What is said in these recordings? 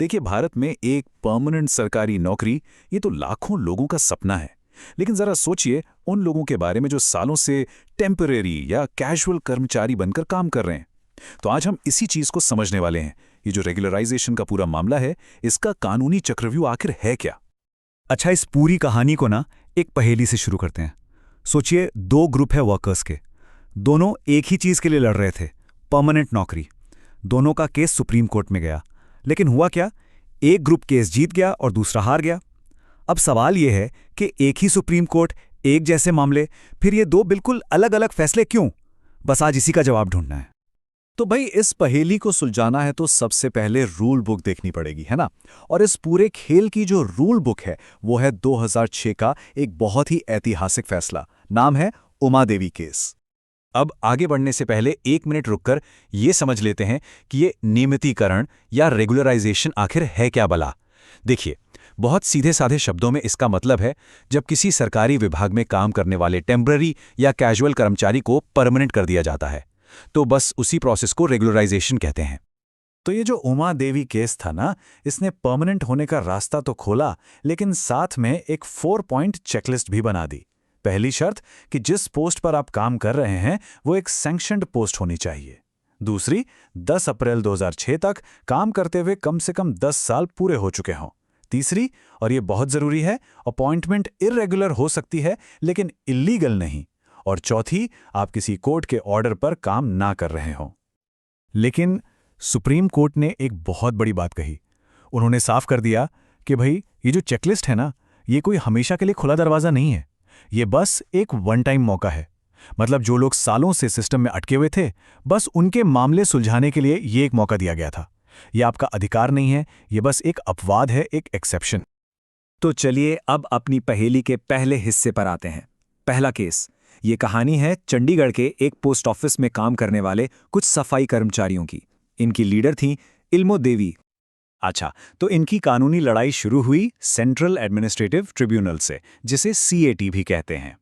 देखिए, भारत में एक परमानेंट सरकारी नौकरी ये तो लाखों लोगों का सपना है। लेकिन जरा सोचिए उन लोगों के बारे में जो सालों से टेम्परेरी या कैजुअल कर्मचारी बनकर काम कर रहे हैं। तो आज हम इसी चीज को समझने वाले हैं। ये जो रेगुलराइजेशन का पूरा मामला है, इसका कानूनी चक्रव्यूह आखिर है क्या। अच्छा, इस पूरी कहानी को ना एक पहेली से शुरू करते हैं। सोचिए, दो ग्रुप है वर्कर्स के। दोनों एक ही चीज के लिए लड़ रहे थे, परमानेंट नौकरी। दोनों का केस सुप्रीम कोर्ट में गया, लेकिन हुआ क्या? एक ग्रुप केस जीत गया और दूसरा हार गया। अब सवाल यह है कि एक ही सुप्रीम कोर्ट, एक जैसे मामले, फिर ये दो बिल्कुल अलग अलग फैसले क्यों? बस आज इसी का जवाब ढूंढना है। तो भाई, इस पहेली को सुलझाना है तो सबसे पहले रूल बुक देखनी पड़ेगी, है ना। और इस पूरे खेल की जो रूल बुक है वो है 2006 का एक बहुत ही ऐतिहासिक फैसला। नाम है उमा देवी केस। अब आगे बढ़ने से पहले एक मिनट रुककर ये समझ लेते हैं कि ये नियमितीकरण या रेगुलराइजेशन आखिर है क्या भला। देखिए, बहुत सीधे साधे शब्दों में इसका मतलब है जब किसी सरकारी विभाग में काम करने वाले टेम्पररी या कैजुअल कर्मचारी को परमानेंट कर दिया जाता है, तो बस उसी प्रोसेस को रेगुलराइजेशन कहते हैं। तो ये जो उमा देवी केस था ना, इसने परमानेंट होने का रास्ता तो खोला, लेकिन साथ में एक 4 पॉइंट चेकलिस्ट भी बना दी। पहली शर्त कि जिस पोस्ट पर आप काम कर रहे हैं वो एक सैंक्शन्ड पोस्ट होनी चाहिए। दूसरी, 10 अप्रैल 2006 तक काम करते हुए कम से कम 10 साल पूरे हो चुके हों। तीसरी, और ये बहुत जरूरी है, अपॉइंटमेंट इर्रेगुलर हो सकती है लेकिन इल्लीगल नहीं। और चौथी, आप किसी कोर्ट के ऑर्डर पर काम ना कर रहे हों। लेकिन सुप्रीम कोर्ट ने एक बहुत बड़ी बात कही। उन्होंने साफ कर दिया कि भाई, ये जो चेकलिस्ट है ना, ये कोई हमेशा के लिए खुला दरवाजा नहीं है। ये बस एक वन टाइम मौका है। मतलब जो लोग सालों से सिस्टम में अटके हुए थे, बस उनके मामले सुलझाने के लिए ये एक मौका दिया गया था। ये आपका अधिकार नहीं है, ये बस एक अपवाद है, एक एक्सेप्शन। तो चलिए अब अपनी पहेली के पहले हिस्से पर आते हैं। पहला केस। ये कहानी है चंडीगढ़ के एक पोस्ट ऑफिस में काम करने वाले कुछ सफाई कर्मचारियों की। इनकी लीडर थी इल्मो देवी। अच्छा, तो इनकी कानूनी लड़ाई शुरू हुई सेंट्रल एडमिनिस्ट्रेटिव ट्रिब्यूनल से, जिसे सीएटी भी कहते हैं।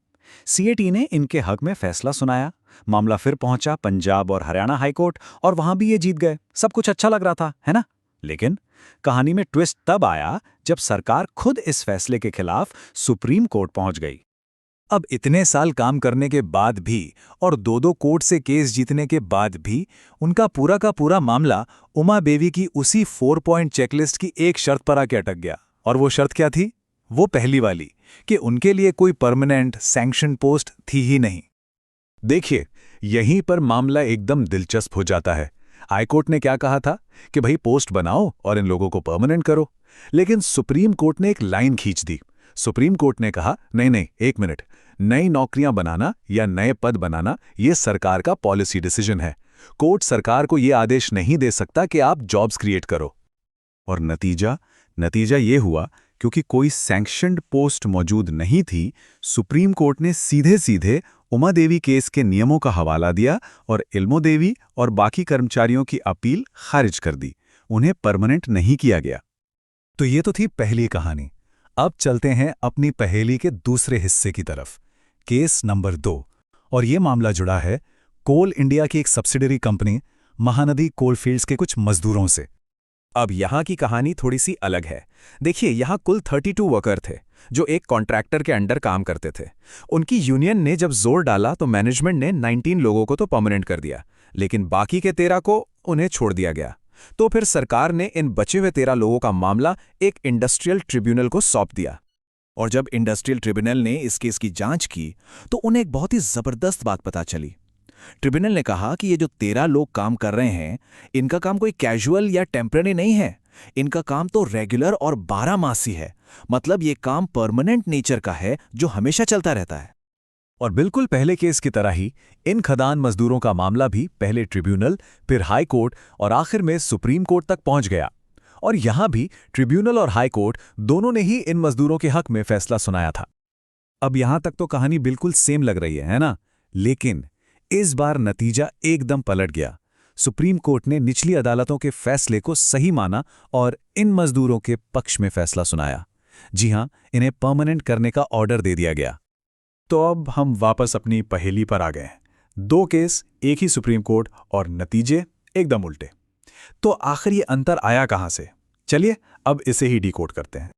सीएटी ने इनके हक में फैसला सुनाया। मामला फिर पहुंचा पंजाब और हरियाणा हाईकोर्ट, और वहां भी ये जीत गए। सब कुछ अच्छा लग रहा था, है ना। लेकिन कहानी में ट्विस्ट तब आया जब सरकार खुद इस फैसले के खिलाफ सुप्रीम कोर्ट पहुंच गई। अब इतने साल काम करने के बाद भी और दो कोर्ट से केस जीतने के बाद भी उनका पूरा का पूरा मामला उमा देवी की उसी 4 पॉइंट चेकलिस्ट की एक शर्त पर आके अटक गया। और वो शर्त क्या थी? वो पहली वाली, कि उनके लिए कोई परमानेंट सैंक्शन पोस्ट थी ही नहीं। देखिए, यहीं पर मामला एकदम दिलचस्प हो जाता है। हाईकोर्ट ने क्या कहा था कि भाई, पोस्ट बनाओ और इन लोगों को परमानेंट करो। लेकिन सुप्रीम कोर्ट ने एक लाइन खींच दी। सुप्रीम कोर्ट ने कहा, नहीं नहीं, एक मिनट, नई नौकरियां बनाना या नए पद बनाना ये सरकार का पॉलिसी डिसीजन है। कोर्ट सरकार को ये आदेश नहीं दे सकता कि आप जॉब्स क्रिएट करो। और नतीजा ये हुआ, क्योंकि कोई सैंक्शन्ड पोस्ट मौजूद नहीं थी, सुप्रीम कोर्ट ने सीधे सीधे उमा देवी केस के नियमों का हवाला दिया और इल्मो देवी और बाकी कर्मचारियों की अपील खारिज कर दी। उन्हें परमानेंट नहीं किया गया। तो ये तो थी पहली कहानी। अब चलते हैं अपनी पहेली के दूसरे हिस्से की तरफ, केस नंबर 2। और ये मामला जुड़ा है कोल इंडिया की एक सब्सिडरी कंपनी महानदी कोलफील्ड्स के कुछ मजदूरों से। अब यहाँ की कहानी थोड़ी सी अलग है। देखिए, यहाँ कुल 32 वर्कर थे जो एक कॉन्ट्रैक्टर के अंडर काम करते थे। उनकी यूनियन ने जब जोर डाला तो मैनेजमेंट ने 19 लोगों को तो परमानेंट कर दिया, लेकिन बाकी के 13 को उन्हें छोड़ दिया गया। तो फिर सरकार ने इन बचे हुए 13 लोगों का मामला एक इंडस्ट्रियल ट्रिब्यूनल को सौंप दिया। और जब इंडस्ट्रियल ट्रिब्यूनल ने इस केस की जांच की तो उन्हें एक बहुत ही जबरदस्त बात पता चली। ट्रिब्यूनल ने कहा कि ये जो 13 लोग काम कर रहे हैं, इनका काम कोई कैजुअल या टेम्पररी नहीं है। इनका काम तो रेगुलर और 12 मासी है। मतलब ये काम परमानेंट नेचर का है, जो हमेशा चलता रहता है। और बिल्कुल पहले केस की तरह ही इन खदान मजदूरों का मामला भी पहले ट्रिब्यूनल, फिर हाई कोर्ट और आखिर में सुप्रीम कोर्ट तक पहुंच गया। और यहां भी ट्रिब्यूनल और हाई कोर्ट दोनों ने ही इन मजदूरों के हक में फैसला सुनाया था। अब यहां तक तो कहानी बिल्कुल सेम लग रही है ना। लेकिन इस बार नतीजा एकदम पलट गया। सुप्रीम कोर्ट ने निचली अदालतों के फैसले को सही माना और इन मजदूरों के पक्ष में फैसला सुनाया। जी हां, इन्हें परमानेंट करने का ऑर्डर दे दिया गया। तो अब हम वापस अपनी पहेली पर आ गए हैं। 2 केस, एक ही सुप्रीम कोर्ट और नतीजे एकदम उल्टे। तो आखिर ये अंतर आया कहां से? चलिए अब इसे ही डिकोड करते हैं।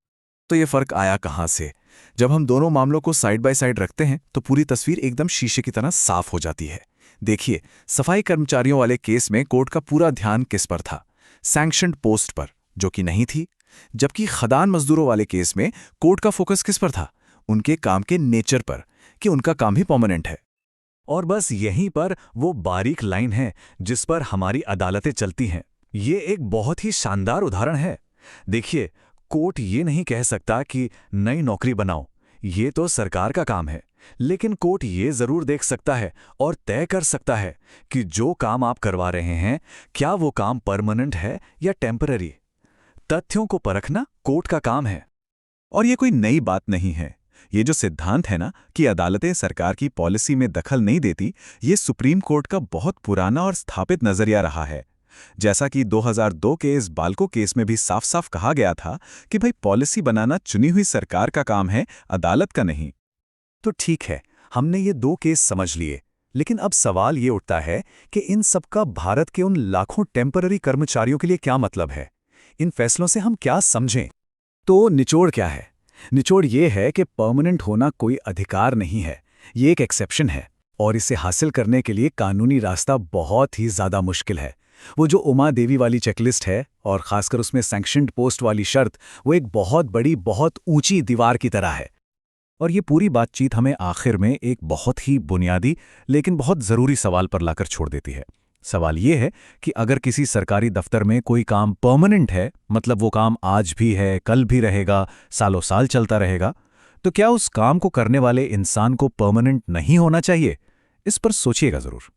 तो ये फर्क आया कहाँ से? जब हम दोनों मामलों को साइड बाय साइड रखते हैं तो पूरी तस्वीर एकदम शीशे की तरह साफ हो जाती है। देखिए, सफाई कर्मचारियों वाले केस में कोर्ट का पूरा ध्यान किस पर था? सैंक्शनड पोस्ट पर, जो कि नहीं थी। जबकि खदान मजदूरों वाले केस में कोर्ट का फोकस किस पर था? उनके काम के नेचर पर, कि उनका काम ही परमानेंट है। और बस यहीं पर वो बारीक लाइन है जिस पर हमारी अदालतें चलती हैं। ये एक बहुत ही शानदार उदाहरण है। देखिए, कोर्ट ये नहीं कह सकता कि नई नौकरी बनाओ, ये तो सरकार का काम है। लेकिन कोर्ट ये जरूर देख सकता है और तय कर सकता है कि जो काम आप करवा रहे हैं, क्या वो काम परमानेंट है या टेम्पररी। तथ्यों को परखना कोर्ट का काम है। और ये कोई नई बात नहीं है। ये जो सिद्धांत है ना कि अदालतें सरकार की पॉलिसी में दखल नहीं देती, ये सुप्रीम कोर्ट का बहुत पुराना और स्थापित नजरिया रहा है। जैसा कि 2002 के इस बाल्को केस में भी साफ साफ कहा गया था कि भाई पॉलिसी बनाना चुनी हुई सरकार का काम है, अदालत का नहीं। तो ठीक है, हमने ये 2 केस समझ लिए, लेकिन अब सवाल ये उठता है कि इन सब का भारत के उन लाखों टेम्पररी कर्मचारियों के लिए क्या मतलब है? इन फैसलों से हम क्या समझें? तो निचोड़ क्या है? निचोड़ ये है कि परमानेंट होना कोई अधिकार नहीं है, ये एक एक्सेप्शन है, और इसे हासिल करने के लिए कानूनी रास्ता बहुत ही ज़्यादा मुश्किल है। वो जो उमा देवी वाली चेकलिस्ट है, और खासकर उसमें सैंक्शनड पोस्ट वाली शर्त, वो एक बहुत बड़ी, बहुत ऊंची दीवार की तरह है। और ये पूरी बातचीत हमें आखिर में एक बहुत ही बुनियादी लेकिन बहुत ज़रूरी सवाल पर लाकर छोड़ देती है। सवाल ये है कि अगर किसी सरकारी दफ्तर में कोई काम परमानेंट है, मतलब वो काम आज भी है, कल भी रहेगा, सालों साल चलता रहेगा, तो क्या उस काम को करने वाले इंसान को परमानेंट नहीं होना चाहिए? इस पर सोचिएगा ज़रूर।